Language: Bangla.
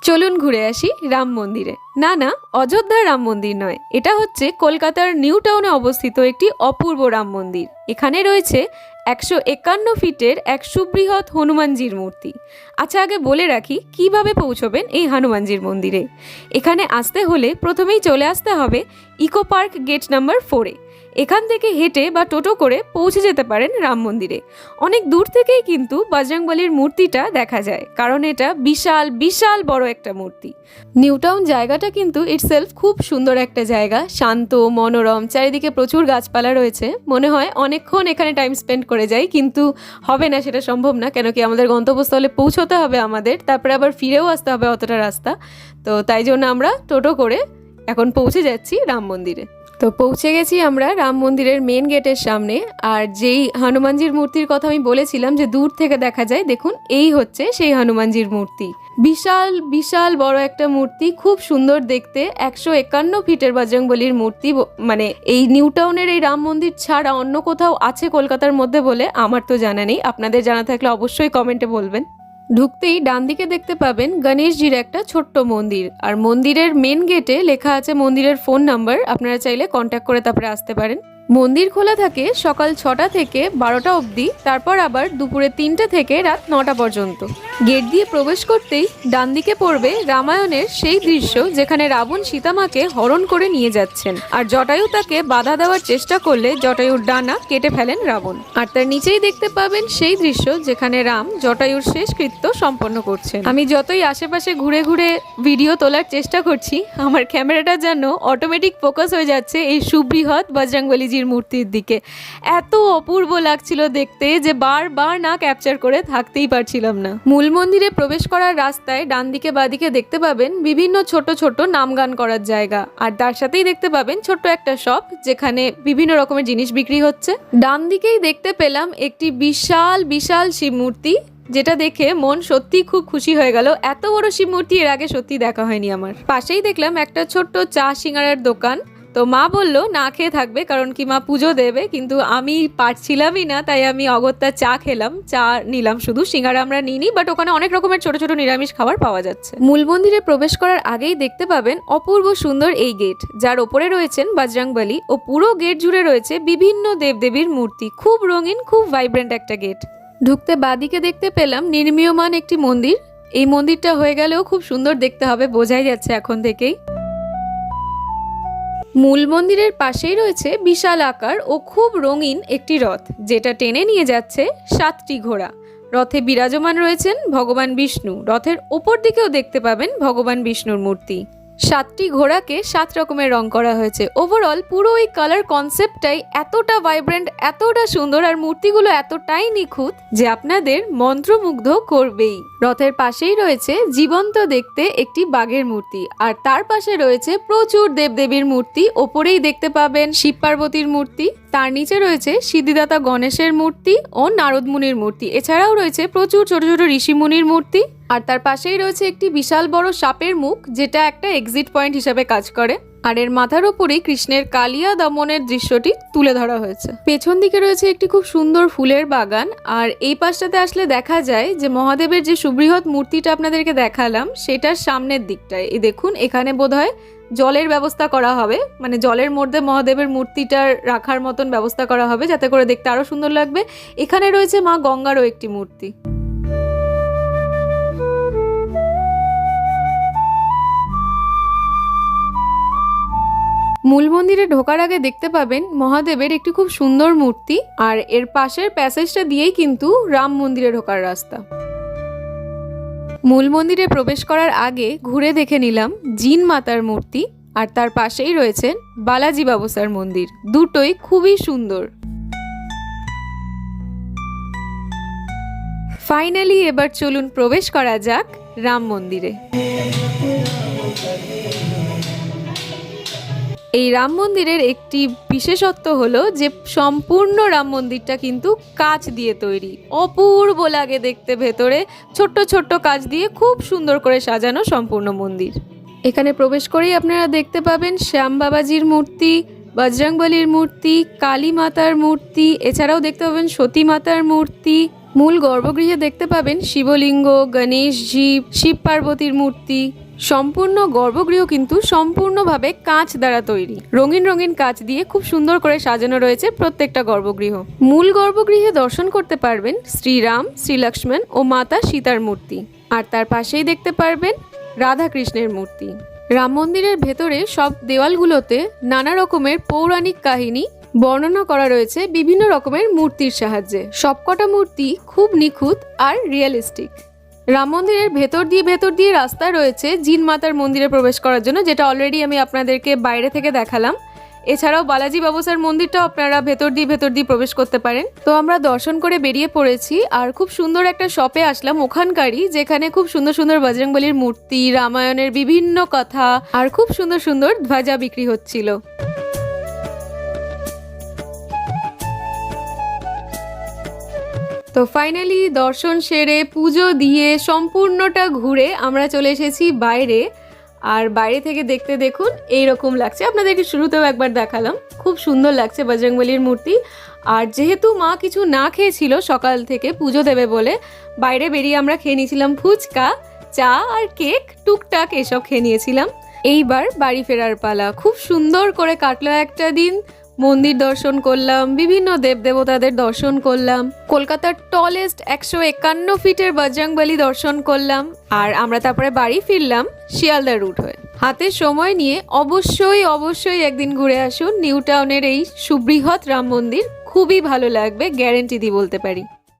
চলুন ঘুরে আসি রাম মন্দিরে। না না, অযোধ্যার রাম মন্দির নয়, এটা হচ্ছে কলকাতার নিউ টাউনে অবস্থিত একটি অপূর্ব রাম মন্দির। এখানে রয়েছে 151 ফিটের এক সুবৃহৎ হনুমানজির মূর্তি। আচ্ছা, আগে বলে রাখি কিভাবে পৌঁছবেন এই হনুমানজির মন্দিরে। এখানে আসতে হলে প্রথমেই চলে আসতে হবে ইকো পার্ক গেট নাম্বার 4-এ। এখান থেকে হেঁটে বা টোটো করে পৌঁছে যেতে পারেন রাম মন্দিরে। অনেক দূর থেকেই কিন্তু বজরংবলীর মূর্তিটা দেখা যায়, কারণ এটা বিশাল বিশাল বড় একটা মূর্তি। নিউ টাউন জায়গাটা কিন্তু ইটসেলফ খুব সুন্দর একটা জায়গা, শান্ত মনোরম, চারিদিকে প্রচুর গাছপালা রয়েছে। মনে হয় অনেকক্ষণ এখানে টাইম স্পেন্ড করে যাই, কিন্তু হবে না, সেটা সম্ভব না। কেন কি আমাদের গন্তব্যস্থলে পৌঁছতে হবে আমাদের, তারপরে আবার ফিরেও আসতে হবে অতটা রাস্তা। তো তাই জন্য আমরা টোটো করে এখন পৌঁছে যাচ্ছি রাম মন্দিরে। তো পৌঁছে গেছি আমরা রাম মন্দিরের মেন গেটের সামনে। আর যেই হনুমানজির মূর্তির কথা আমি বলেছিলাম যে দূর থেকে দেখা যায়, দেখুন এই হচ্ছে সেই হনুমানজির মূর্তি। বিশাল বিশাল বড় একটা মূর্তি, খুব সুন্দর দেখতে। 151 ফিটের বজরংবলীর মূর্তি। মানে এই নিউ টাউনের এই রাম মন্দির ছাড়া অন্য কোথাও আছে কলকাতার মধ্যে বলে আমার তো জানা নেই। আপনাদের জানা থাকলে অবশ্যই কমেন্টে বলবেন। ঢুকতেই ডান দিকে দেখতে পাবেন গণেশজির একটা ছোট্ট মন্দির, আর মন্দিরের মেন গেটে লেখা আছে মন্দিরের ফোন নাম্বার। আপনারা চাইলে কন্ট্যাক্ট করে তারপরে আসতে পারেন। মন্দির খোলা থাকে সকাল 6টা থেকে 12টা অবধি, তারপর আবার দুপুরে 3টে থেকে রাত 9টা পর্যন্ত। গেট দিয়ে প্রবেশ করতেই ডান দিকে পড়বে রামায়ণের সেই দৃশ্য যেখানে রাবণ সীতামাকে হরণ করে নিয়ে যাচ্ছেন, আর জটায়ু তাকে বাধা দেওয়ার চেষ্টা করলে জটায়ুর ডানা কেটে ফেলেন রাবণ। আর তার নিচেই দেখতে পাবেন সেই দৃশ্য যেখানে রাম জটায়ুর শেষকৃত্য সম্পন্ন করছেন। আমি যতই আশেপাশে ঘুরে ঘুরে ভিডিও তোলার চেষ্টা করছি, আমার ক্যামেরাটা যেন অটোমেটিক ফোকাস হয়ে যাচ্ছে এই সুবৃহৎ বজরংবলীজির মূর্তির দিকে। এত অপূর্ব লাগছিল দেখতে যে বারবার না ক্যাপচার করে থাকতেই পারছিলাম না। মূল মন্দিরে প্রবেশ করার রাস্তায় ডান দিকে বাদিকে দেখতে পাবেন বিভিন্ন ছোট ছোট নাম গান করার জায়গা, আর তার সাথেই দেখতে পাবেন ছোট্ট একটা শপ যেখানে বিভিন্ন রকমের জিনিস বিক্রি হচ্ছে। ডান দিকেই দেখতে পেলাম একটি বিশাল বিশাল শিব মূর্তি, যেটা দেখে মন সত্যি খুব খুশি হয়ে গেল। এত বড় শিব মূর্তি এর আগে সত্যি দেখা হয়নি আমার। পাশেই দেখলাম একটা ছোট্ট চা সিঙ্গারার দোকান। তো মা বললো না খেয়ে থাকবে, কারণ কি মা পুজো দেবে, কিন্তু আমি পারছিলামই না, তাই আমি অগত্যা চা খেলাম। চা নিলাম শুধু, সিঙ্গারা আমরা নিইনি, বাট ওখানে অনেক রকমের ছোট ছোট নিরামিষ খাবার পাওয়া যাচ্ছে। মূল মন্দিরে প্রবেশ করার আগেই দেখতে পাবেন অপূর্ব সুন্দর এই গেট, যার ওপরে রয়েছেন বজরংবলী, ও পুরো গেট জুড়ে রয়েছে বিভিন্ন দেবদেবীর মূর্তি। খুব রঙিন, খুব ভাইব্রেন্ট একটা গেট। ঢুকতে বাদিকে দেখতে পেলাম নির্মীয়মান একটি মন্দির। এই মন্দিরটা হয়ে গেলেও খুব সুন্দর দেখতে হবে, বোঝাই যাচ্ছে এখন থেকেই। মূল মন্দিরের পাশেই রয়েছে বিশাল আকার ও খুব রঙিন একটি রথ, যেটা টেনে নিয়ে যাচ্ছে 7টি ঘোড়া। রথে বিরাজমান রয়েছেন ভগবান বিষ্ণু। রথের ওপর দিকেও দেখতে পাবেন ভগবান বিষ্ণুর মূর্তি। 7টি ঘোড়াকে 7 রকমের রং করা হয়েছে। ওভারঅল পুরো এই কালার কনসেপ্টটাই এতটা ভাইব্রেন্ট, এতটা সুন্দর, আর মূর্তিগুলো এতটাই নিখুঁত যে আপনাদের মন্ত্রমুগ্ধ করবেই। রথের পাশেই রয়েছে জীবন্ত দেখতে একটি বাঘের মূর্তি, আর তার পাশে রয়েছে প্রচুর দেবদেবীর মূর্তি। ওপরেই দেখতে পাবেন শিব পার্বতীর মূর্তি, তার নিচে রয়েছে সিদ্ধিদাতা গণেশের মূর্তি ও নারদ মুনির মূর্তি। এছাড়াও রয়েছে প্রচুর ছোট ছোট ঋষি মুনির মূর্তি, আর তার পাশেই রয়েছে একটি বিশাল বড় সাপের মুখ, যেটা একটা এক্সিট পয়েন্ট হিসাবে কাজ করে। আর এর মাথার উপরেই কৃষ্ণের কালিয়া দমনের দৃশ্যটি তুলে ধরা হয়েছে। পেছন দিকে রয়েছে একটি খুব সুন্দর ফুলের বাগান, আর এই পাশটাতে আসলে দেখা যায় যে মহাদেবের যে সুবৃহৎ মূর্তিটা আপনাদেরকে দেখালাম সেটার সামনের দিকটায় এই দেখুন, এখানে বোধহয় জলের ব্যবস্থা করা হবে, মানে জলের মধ্যে মহাদেবের মূর্তিটার রাখার মতন ব্যবস্থা করা হবে, যাতে করে দেখতে আরো সুন্দর লাগবে। এখানে রয়েছে মা গঙ্গারও একটি মূর্তি। মূল মন্দিরে ঢোকার আগে দেখতে পাবেন মহাদেবের একটি খুব সুন্দর মূর্তি, আর এর পাশের প্যাসেজটা দিয়েই কিন্তু রাম মন্দিরে ঢোকার রাস্তা। মূল মন্দিরে প্রবেশ করার আগে ঘুরে দেখে নিলাম জিন মাতার মূর্তি, আর তার পাশেই রয়েছেন বালাজি বাবুসার মন্দির। দুটোই খুবই সুন্দর। ফাইনালি এবার চলুন প্রবেশ করা যাক রাম মন্দিরে। এই রাম মন্দিরের একটি বিশেষত্ব হলো যে সম্পূর্ণ রাম মন্দিরটা কিন্তু কাঁচ দিয়ে তৈরি। অপূর্ব লাগে দেখতে, ভেতরে ছোট্ট ছোট্ট কাঁচ দিয়ে খুব সুন্দর করে সাজানো সম্পূর্ণ মন্দির। এখানে প্রবেশ করেই আপনারা দেখতে পাবেন শ্যাম বাবাজির মূর্তি, বজরংবলীর মূর্তি, কালী মাতার মূর্তি, এছাড়াও দেখতে পাবেন সতী মাতার মূর্তি, মূল গর্ভগৃহে দেখতে পাবেন শিবলিঙ্গ, গণেশজি, শিব পার্বতীর মূর্তি। সম্পূর্ণ গর্ভগৃহ কিন্তু সম্পূর্ণভাবে কাঁচ দ্বারা তৈরি। রঙিন রঙিন কাঁচ দিয়ে খুব সুন্দর করে সাজানো রয়েছে প্রত্যেকটা গর্ভগৃহ। মূল গর্ভগৃহে দর্শন করতে পারবেন শ্রীরাম, শ্রীলক্ষ্মণ ও মাতা সীতার মূর্তি। আর তার পাশেই দেখতে পারবেন রাধাকৃষ্ণের মূর্তি। রাম মন্দিরের ভেতরে সব দেওয়ালগুলোতে নানা রকমের পৌরাণিক কাহিনী বর্ণনা করা রয়েছে বিভিন্ন রকমের মূর্তির সাহায্যে। সবকটা মূর্তি খুব নিখুঁত আর রিয়েলিস্টিক। রাম মন্দিরের ভেতর দিয়ে রাস্তা রয়েছে জিন মাতার মন্দিরে প্রবেশ করার জন্য, যেটা অলরেডি আমি আপনাদেরকে বাইরে থেকে দেখালাম। এছাড়াও বালাজি বাবুসার মন্দিরটাও আপনারা ভেতর দিয়ে প্রবেশ করতে পারেন। তো আমরা দর্শন করে বেরিয়ে পড়েছি আর খুব সুন্দর একটা শপে আসলাম ওখানকারই, যেখানে খুব সুন্দর সুন্দর বজরংবলীর মূর্তি, রামায়ণের বিভিন্ন কথা আর খুব সুন্দর সুন্দর ধ্বজা বিক্রি হচ্ছিল। তো ফাইনালি দর্শন সেরে পুজো দিয়ে সম্পূর্ণটা ঘুরে আমরা চলে এসেছি বাইরে। আর বাইরে থেকে দেখতে দেখুন এইরকম লাগছে। আপনাদেরকে শুরুতেও একবার দেখালাম, খুব সুন্দর লাগছে বজরংবলীর মূর্তি। আর যেহেতু মা কিছু না খেয়েছিল সকাল থেকে পুজো দেবে বলে, বাইরে বেরিয়ে আমরা খেয়ে নিয়েছিলাম ফুচকা, চা আর কেক, টুকটাক এসব খেয়ে নিয়েছিলাম। এইবার বাড়ি ফেরার পালা। খুব সুন্দর করে কাটলো একটা দিন। মন্দির দর্শন করলাম, বিভিন্ন দেবদেবতাদের দর্শন করলাম, কলকাতার টলেস্ট 151 ফিটের বজরংবলী দর্শন করলাম। আর আমরা তারপরে বাড়ি ফিরলাম শিয়ালদা রুট হয়ে। হাতে সময় নিয়ে অবশ্যই একদিন ঘুরে আসুন নিউ টাউনের এই সুবৃহৎ রাম মন্দির। খুবই ভালো লাগবে, গ্যারেন্টি দিয়ে বলতে পারি।